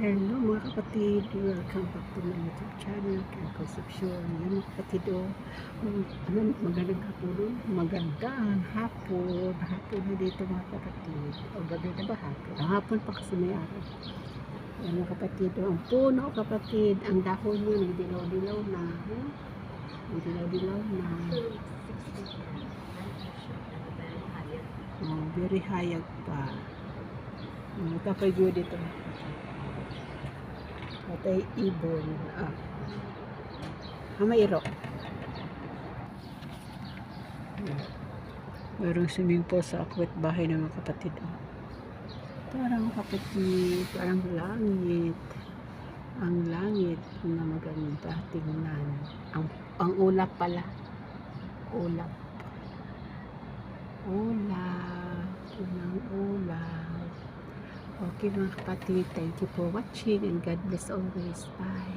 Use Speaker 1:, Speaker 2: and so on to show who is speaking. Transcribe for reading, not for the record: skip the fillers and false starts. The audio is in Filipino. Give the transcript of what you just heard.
Speaker 1: Hello mga kapatid, welcome back to my YouTube channel, Ken Concepcion. Yan mga kapatid, magandang hapon, magandang hapon na dito mga kapatid. O gabi na ba hapon? Hapon pa kasi may araw. Yan mga kapatid, ang puno kapatid, ang dahon niya nagdilaw-dilaw na. Nagdilaw-dilaw na. Oh, very hayag pa. Kapag dito. Atay ibon. Mayro. Merong swimming pool sa akwet bahay ng mga kapatid. Parang kapatid, parang langit. Ang langit na maganda tingnan. Ang ulap pala. Ulap. Unang ulap. Okay mga kapatid, thank you for watching and God bless always. Bye.